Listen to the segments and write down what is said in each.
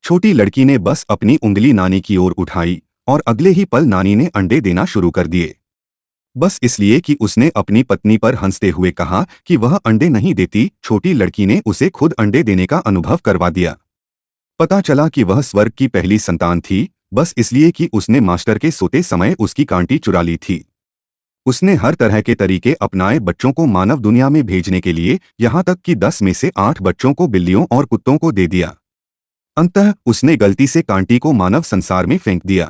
छोटी लड़की ने बस अपनी उंगली नानी की ओर उठाई और अगले ही पल नानी ने अंडे देना शुरू कर दिए। बस इसलिए कि उसने अपनी पत्नी पर हंसते हुए कहा कि वह अंडे नहीं देती, छोटी लड़की ने उसे खुद अंडे देने का अनुभव करवा दिया। पता चला कि वह स्वर्ग की पहली संतान थी, बस इसलिए कि उसने मास्टर के सोते समय उसकी कांटी चुरा ली थी। उसने हर तरह के तरीके अपनाए बच्चों को मानव दुनिया में भेजने के लिए, यहाँ तक कि 10 में से 8 बच्चों को बिल्लियों और कुत्तों को दे दिया। अंततः उसने गलती से कांटी को मानव संसार में फेंक दिया।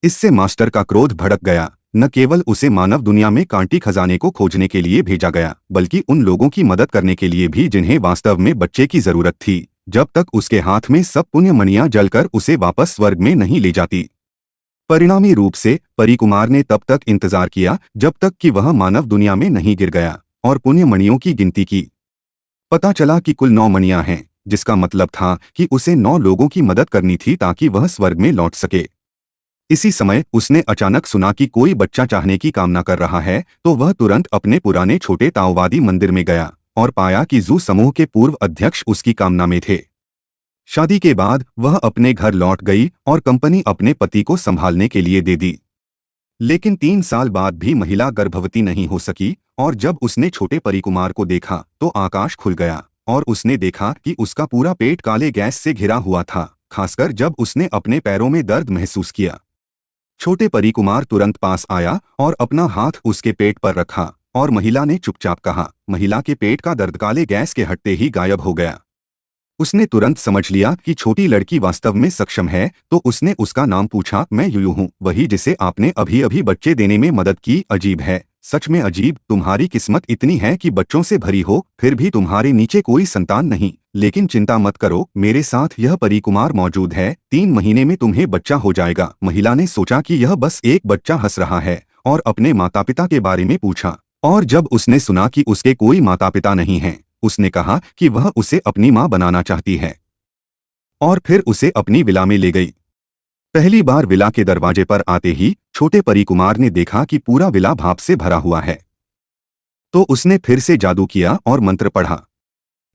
इससे मास्टर का क्रोध भड़क गया। न केवल उसे मानव दुनिया में कांटी खजाने को खोजने के लिए भेजा गया, बल्कि उन लोगों की मदद करने के लिए भी जिन्हें वास्तव में बच्चे की जरूरत थी, जब तक उसके हाथ में सब पुण्य मणियां जलकर उसे वापस स्वर्ग में नहीं ले जाती। परिणामी रूप से परिकुमार ने तब तक इंतजार किया जब तक कि वह मानव दुनिया में नहीं गिर गया और पुण्य मणियों की गिनती की। पता चला कि कुल 9 मणियां हैं, जिसका मतलब था कि उसे 9 लोगों की मदद करनी थी ताकि वह स्वर्ग में लौट सके। इसी समय उसने अचानक सुना कि कोई बच्चा चाहने की कामना कर रहा है, तो वह तुरंत अपने पुराने छोटे ताओवादी मंदिर में गया और पाया कि जू समूह के पूर्व अध्यक्ष उसकी कामना में थे। शादी के बाद वह अपने घर लौट गई और कंपनी अपने पति को संभालने के लिए दे दी। लेकिन 3 साल बाद भी महिला गर्भवती नहीं हो सकी और जब उसने छोटे परिकुमार को देखा तो आकाश खुल गया और उसने देखा कि उसका पूरा पेट काले गैस से घिरा हुआ था, खासकर जब उसने अपने पैरों में दर्द महसूस किया। छोटे परिकुमार तुरंत पास आया और अपना हाथ उसके पेट पर रखा और महिला ने चुपचाप कहा। महिला के पेट का दर्द काले गैस के हटते ही गायब हो गया। उसने तुरंत समझ लिया कि छोटी लड़की वास्तव में सक्षम है, तो उसने उसका नाम पूछा। मैं यूयू हूँ, वही जिसे आपने अभी अभी बच्चे देने में मदद की। अजीब है, सच में अजीब। तुम्हारी किस्मत इतनी है कि बच्चों से भरी हो, फिर भी तुम्हारे नीचे कोई संतान नहीं। लेकिन चिंता मत करो, मेरे साथ यह परिकुमार मौजूद है, 3 महीने में तुम्हें बच्चा हो जाएगा। महिला ने सोचा कि यह बस एक बच्चा हंस रहा है और अपने माता पिता के बारे में पूछा। और जब उसने सुना कि उसके कोई माता पिता नहीं हैं, उसने कहा कि वह उसे अपनी मां बनाना चाहती है और फिर उसे अपनी विला में ले गई। पहली बार विला के दरवाजे पर आते ही छोटे परिकुमार ने देखा कि पूरा विला भाप से भरा हुआ है। तो उसने फिर से जादू किया और मंत्र पढ़ा।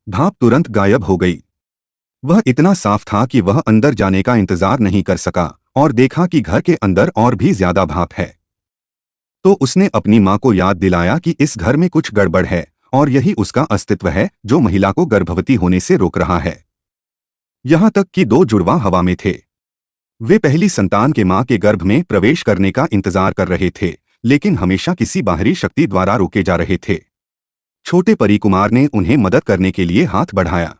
भाप तुरंत गायब हो गई। वह इतना साफ था कि वह अंदर जाने का इंतजार नहीं कर सका और देखा कि घर के अंदर और भी ज्यादा भाप है। तो उसने अपनी मां को याद दिलाया कि इस घर में कुछ गड़बड़ है और यही उसका अस्तित्व है जो महिला को गर्भवती होने से रोक रहा है। यहां तक कि 2 जुड़वा हवा में थे। वे पहली संतान के मां के गर्भ में प्रवेश करने का इंतजार कर रहे थे, लेकिन हमेशा किसी बाहरी शक्ति द्वारा रोके जा रहे थे। छोटे परिकुमार ने उन्हें मदद करने के लिए हाथ बढ़ाया।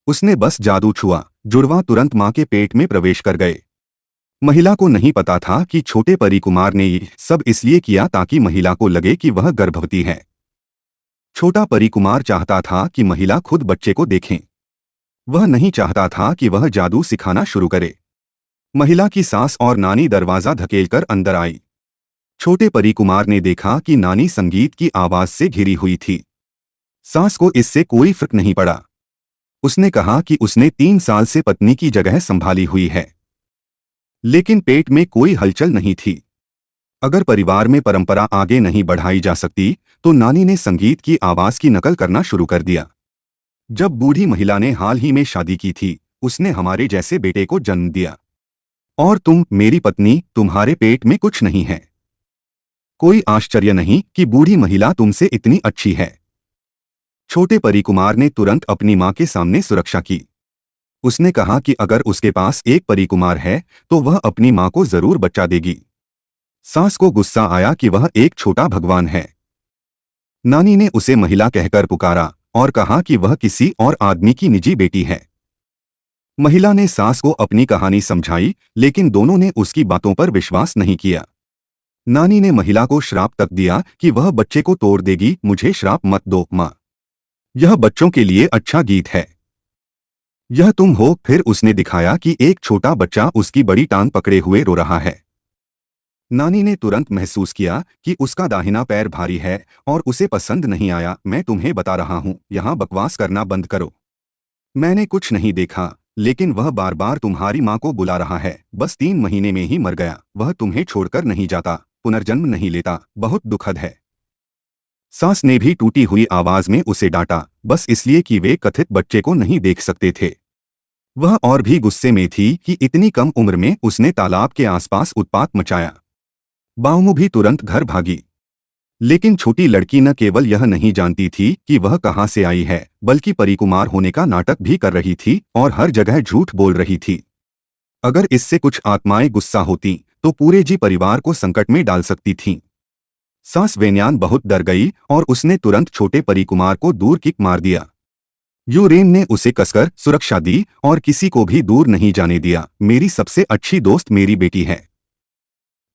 उसने बस जादू छुआ, जुड़वा तुरंत मां के पेट में प्रवेश कर गए। महिला को नहीं पता था कि छोटे परिकुमार ने ये सब इसलिए किया ताकि महिला को लगे कि वह गर्भवती है। छोटा परिकुमार चाहता था कि महिला खुद बच्चे को देखें। वह नहीं चाहता था कि वह जादू सिखाना शुरू करे। महिला की सास और नानी दरवाजा धकेलकर अंदर आई। छोटे परिकुमार ने देखा कि नानी संगीत की आवाज से घिरी हुई थी। सास को इससे कोई फर्क नहीं पड़ा। उसने कहा कि उसने 3 साल से पत्नी की जगह संभाली हुई है, लेकिन पेट में कोई हलचल नहीं थी। अगर परिवार में परंपरा आगे नहीं बढ़ाई जा सकती, तो नानी ने संगीत की आवाज की नकल करना शुरू कर दिया। जब बूढ़ी महिला ने हाल ही में शादी की थी, उसने हमारे जैसे बेटे को जन्म दिया। और तुम, मेरी पत्नी, तुम्हारे पेट में कुछ नहीं है। कोई आश्चर्य नहीं कि बूढ़ी महिला तुमसे इतनी अच्छी है। छोटे परिकुमार ने तुरंत अपनी मां के सामने सुरक्षा की। उसने कहा कि अगर उसके पास एक परिकुमार है तो वह अपनी मां को जरूर बच्चा देगी। सास को गुस्सा आया कि वह एक छोटा भगवान है। नानी ने उसे महिला कहकर पुकारा और कहा कि वह किसी और आदमी की निजी बेटी है। महिला ने सास को अपनी कहानी समझाई, लेकिन दोनों ने उसकी बातों पर विश्वास नहीं किया। नानी ने महिला को श्राप तक दिया कि वह बच्चे को तोड़ देगी। मुझे श्राप मत दो मां, यह बच्चों के लिए अच्छा गीत है। यह तुम हो। फिर उसने दिखाया कि एक छोटा बच्चा उसकी बड़ी टांग पकड़े हुए रो रहा है। नानी ने तुरंत महसूस किया कि उसका दाहिना पैर भारी है और उसे पसंद नहीं आया। मैं तुम्हें बता रहा हूं, यहां बकवास करना बंद करो। मैंने कुछ नहीं देखा, लेकिन वह बार बार तुम्हारी मां को बुला रहा है। बस 3 महीने में ही मर गया। वह तुम्हें छोड़कर नहीं जाता, पुनर्जन्म नहीं लेता। बहुत दुखद है। सास ने भी टूटी हुई आवाज में उसे डांटा, बस इसलिए कि वे कथित बच्चे को नहीं देख सकते थे। वह और भी गुस्से में थी कि इतनी कम उम्र में उसने तालाब के आसपास उत्पात मचाया। बामू भी तुरंत घर भागी। लेकिन छोटी लड़की न केवल यह नहीं जानती थी कि वह कहाँ से आई है, बल्कि परिकुमार होने का नाटक भी कर रही थी और हर जगह झूठ बोल रही थी। अगर इससे कुछ आत्माएं गुस्सा होती तो पूरे जी परिवार को संकट में डाल सकती थीं। सास वेन्यान बहुत डर गई और उसने तुरंत छोटे परिकुमार को दूर किक मार दिया। यूरेन ने उसे कसकर सुरक्षा दी और किसी को भी दूर नहीं जाने दिया। मेरी सबसे अच्छी दोस्त मेरी बेटी है,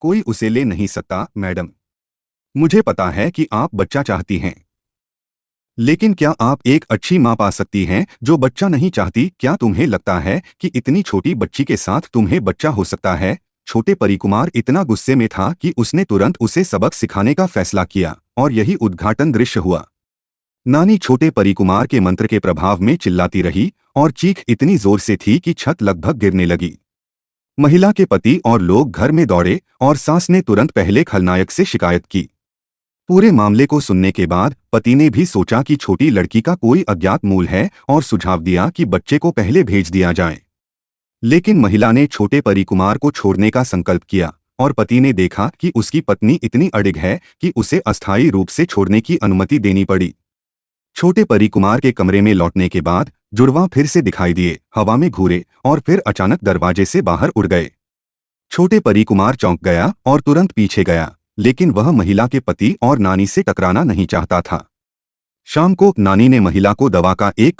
कोई उसे ले नहीं सकता मैडम। मुझे पता है कि आप बच्चा चाहती हैं, लेकिन क्या आप एक अच्छी मां पा सकती हैं जो बच्चा नहीं चाहती? क्या तुम्हें लगता है कि इतनी छोटी बच्ची के साथ तुम्हें बच्चा हो सकता है? छोटे परिकुमार इतना गुस्से में था कि उसने तुरंत उसे सबक सिखाने का फैसला किया और यही उद्घाटन दृश्य हुआ। नानी छोटे परिकुमार के मंत्र के प्रभाव में चिल्लाती रही और चीख इतनी जोर से थी कि छत लगभग गिरने लगी। महिला के पति और लोग घर में दौड़े और सास ने तुरंत पहले खलनायक से शिकायत की। पूरे मामले को सुनने के बाद पति ने भी सोचा कि छोटी लड़की का कोई अज्ञात मूल है और सुझाव दिया कि बच्चे को पहले भेज दिया जाए। लेकिन महिला ने छोटे परिकुमार को छोड़ने का संकल्प किया और पति ने देखा कि उसकी पत्नी इतनी अडिग है कि उसे अस्थायी रूप से छोड़ने की अनुमति देनी पड़ी। छोटे परिकुमार के कमरे में लौटने के बाद जुड़वां फिर से दिखाई दिए, हवा में घूरे और फिर अचानक दरवाजे से बाहर उड़ गए। छोटे परिकुमार चौंक गया और तुरंत पीछे गया, लेकिन वह महिला के पति और नानी से टकराना नहीं चाहता था। शाम को नानी ने महिला को दवा का एक